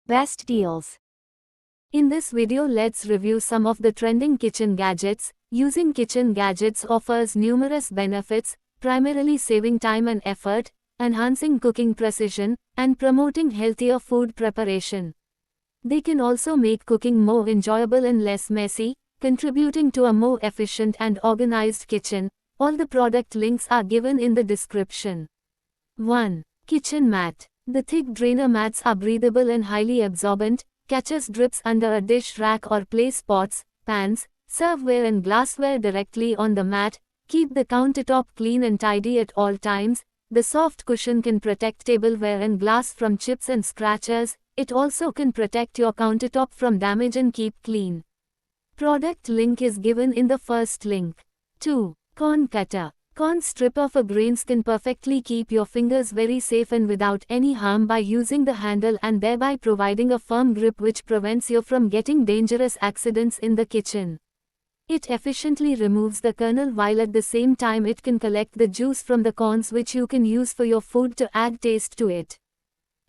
Best deals. In this video, let's review some of the trending kitchen gadgets. Using kitchen gadgets offers numerous benefits, primarily saving time and effort, enhancing cooking precision, and promoting healthier food preparation. They can also make cooking more enjoyable and less messy, contributing to a more efficient and organized kitchen. All the product links are given in the description. 1. Kitchen mat. The thick drainer mats are breathable and highly absorbent, catches drips under a dish rack or place pots, pans, serveware and glassware directly on the mat. Keep the countertop clean and tidy at all times. The soft cushion can protect tableware and glass from chips and scratches. It also can protect your countertop from damage and keep clean. Product link is given in the first link. 2. Corn cutter. Corn stripper for grains can perfectly keep your fingers very safe and without any harm by using the handle and thereby providing a firm grip which prevents you from getting dangerous accidents in the kitchen. It efficiently removes the kernel while at the same time it can collect the juice from the corns which you can use for your food to add taste to it.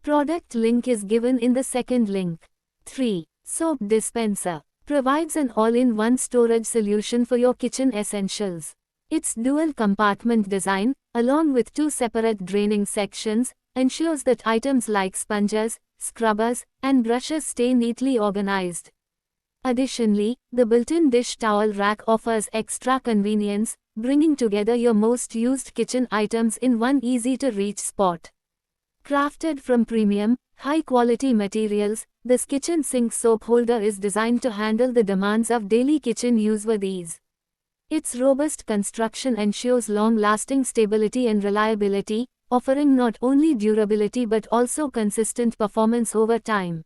Product link is given in the second link. 3. Soap dispenser. Provides an all-in-one storage solution for your kitchen essentials. Its dual compartment design, along with two separate draining sections, ensures that items like sponges, scrubbers, and brushes stay neatly organized. Additionally, the built-in dish towel rack offers extra convenience, bringing together your most used kitchen items in one easy-to-reach spot. Crafted from premium, high-quality materials, this kitchen sink soap holder is designed to handle the demands of daily kitchen use with ease. Its robust construction ensures long-lasting stability and reliability, offering not only durability but also consistent performance over time.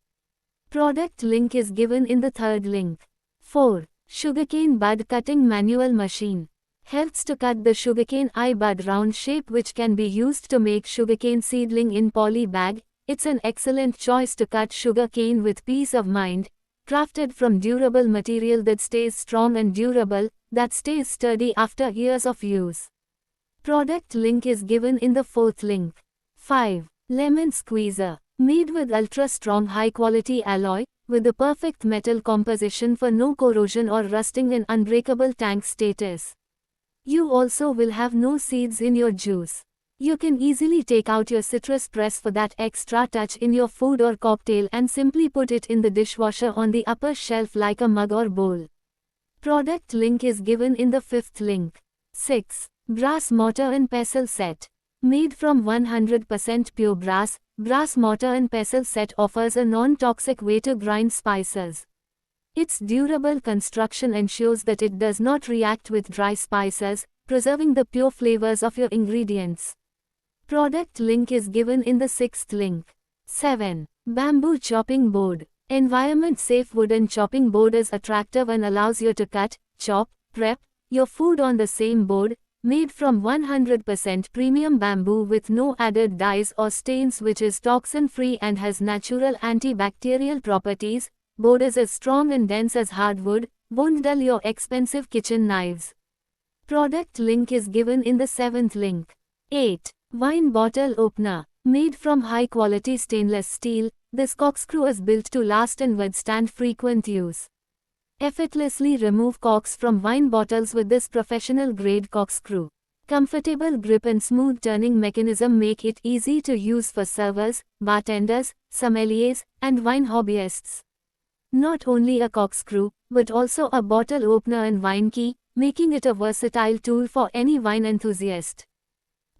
Product link is given in the third link. 4. Sugarcane bud cutting manual machine. Helps to cut the sugarcane bud round shape which can be used to make sugarcane seedling in poly bag. It's an excellent choice to cut sugarcane with peace of mind. Crafted from durable material that stays strong and durable, that stays sturdy after years of use. Product link is given in the fourth link. 5. Lemon squeezer. Made with ultra-strong high-quality alloy, with the perfect metal composition for no corrosion or rusting and unbreakable tank status. You also will have no seeds in your juice. You can easily take out your citrus press for that extra touch in your food or cocktail and simply put it in the dishwasher on the upper shelf like a mug or bowl. Product link is given in the fifth link. 6. Brass mortar and pestle set. Made from 100% pure brass, brass mortar and pestle set offers a non-toxic way to grind spices. Its durable construction ensures that it does not react with dry spices, preserving the pure flavors of your ingredients. Product link is given in the sixth link. 7. Bamboo chopping board. Environment-safe wooden chopping board is attractive and allows you to cut, chop, prep your food on the same board. Made from 100% premium bamboo with no added dyes or stains, which is toxin-free and has natural antibacterial properties. Board is as strong and dense as hardwood, won't dull your expensive kitchen knives. Product link is given in the seventh link. 8. Wine bottle opener. Made from high-quality stainless steel, this corkscrew is built to last and withstand frequent use. Effortlessly remove corks from wine bottles with this professional-grade corkscrew. Comfortable grip and smooth turning mechanism make it easy to use for servers, bartenders, sommeliers, and wine hobbyists. Not only a corkscrew, but also a bottle opener and wine key, making it a versatile tool for any wine enthusiast.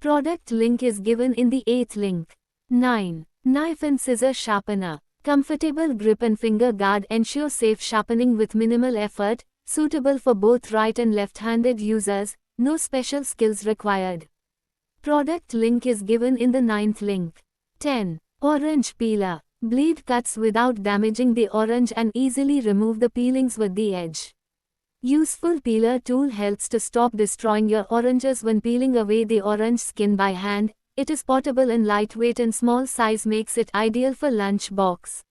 Product link is given in the eighth link. 9. Knife and scissor sharpener. Comfortable grip and finger guard ensure safe sharpening with minimal effort, suitable for both right and left-handed users, no special skills required. Product link is given in the ninth link. 10. Orange peeler. Blade cuts without damaging the orange and easily remove the peelings with the edge. Useful peeler tool helps to stop destroying your oranges when peeling away the orange skin by hand. It is portable and lightweight and small size makes it ideal for lunch box.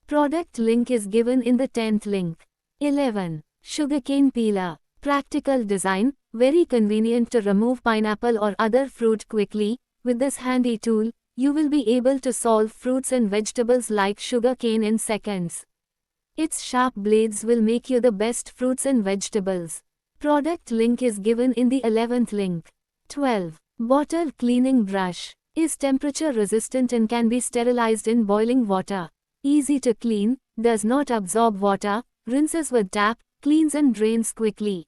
Product link is given in the 10th link. 11. Sugarcane peeler. Practical design, very convenient to remove pineapple or other fruit quickly. With this handy tool, you will be able to solve fruits and vegetables like sugarcane in seconds. Its sharp blades will make you the best fruits and vegetables. Product link is given in the 11th link. 12. Bottle cleaning brush is temperature resistant and can be sterilized in boiling water. Easy to clean, does not absorb water, rinses with tap, cleans and drains quickly.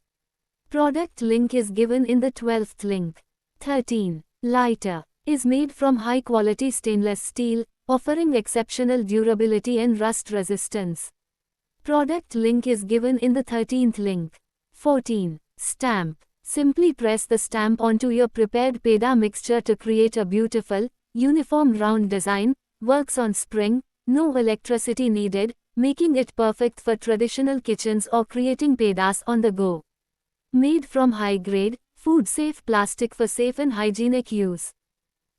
Product link is given in the 12th link. 13. Lighter is made from high quality stainless steel, offering exceptional durability and rust resistance. Product link is given in the 13th link. 14. Stamp. Simply press the stamp onto your prepared peda mixture to create a beautiful, uniform round design, works on spring, no electricity needed, making it perfect for traditional kitchens or creating pedas on the go. Made from high-grade, food-safe plastic for safe and hygienic use.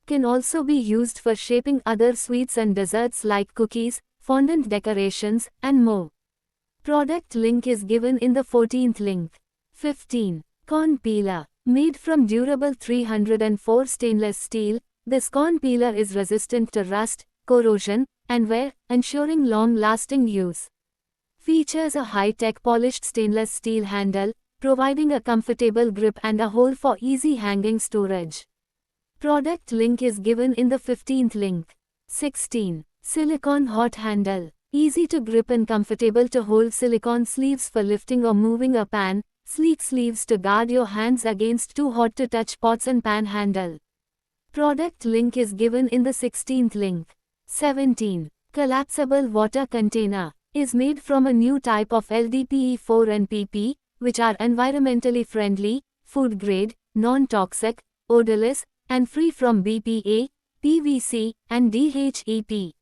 Can also be used for shaping other sweets and desserts like cookies, fondant decorations, and more. Product link is given in the 14th link. 15. Corn peeler. Made from durable 304 stainless steel, this corn peeler is resistant to rust, corrosion, and wear, ensuring long-lasting use. Features a high-tech polished stainless steel handle, providing a comfortable grip and a hole for easy hanging storage. Product link is given in the 15th link. 16. Silicone hot handle. Easy to grip and comfortable to hold silicone sleeves for lifting or moving a pan, sleek sleeves to guard your hands against too hot to touch pots and pan handle. Product link is given in the 16th link. 17. Collapsible water container is made from a new type of LDPE4 and PP, which are environmentally friendly, food grade, non-toxic, odorless, and free from BPA, PVC, and DHEP.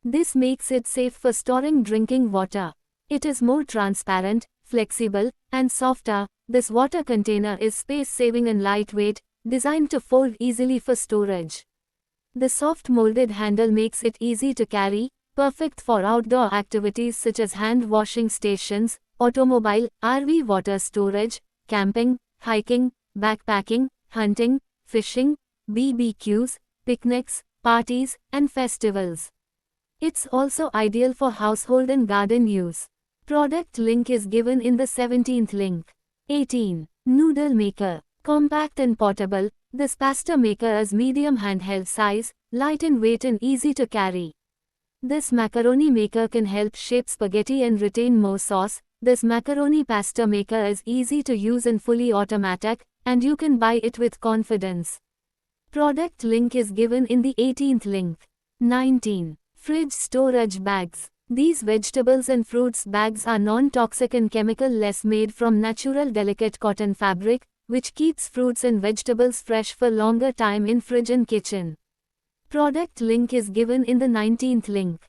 This makes it safe for storing drinking water. It is more transparent, flexible, and softer. This water container is space-saving and lightweight, designed to fold easily for storage. The soft molded handle makes it easy to carry, perfect for outdoor activities such as hand washing stations, automobile, RV water storage, camping, hiking, backpacking, hunting, fishing, BBQs, picnics, parties, and festivals. It's also ideal for household and garden use. Product link is given in the 17th link. 18. Noodle maker. Compact and portable, this pasta maker is medium handheld size, light in weight and easy to carry. This macaroni maker can help shape spaghetti and retain more sauce. This macaroni pasta maker is easy to use and fully automatic, and you can buy it with confidence. Product link is given in the 18th link. 19. Fridge storage bags. These vegetables and fruits bags are non-toxic and chemical-less, made from natural delicate cotton fabric, which keeps fruits and vegetables fresh for longer time in fridge and kitchen. Product link is given in the 19th link.